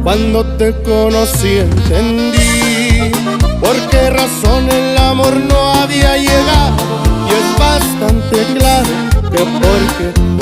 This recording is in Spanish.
Cuando te conocí entendí por qué razón el amor no había llegado, y es bastante claro que porque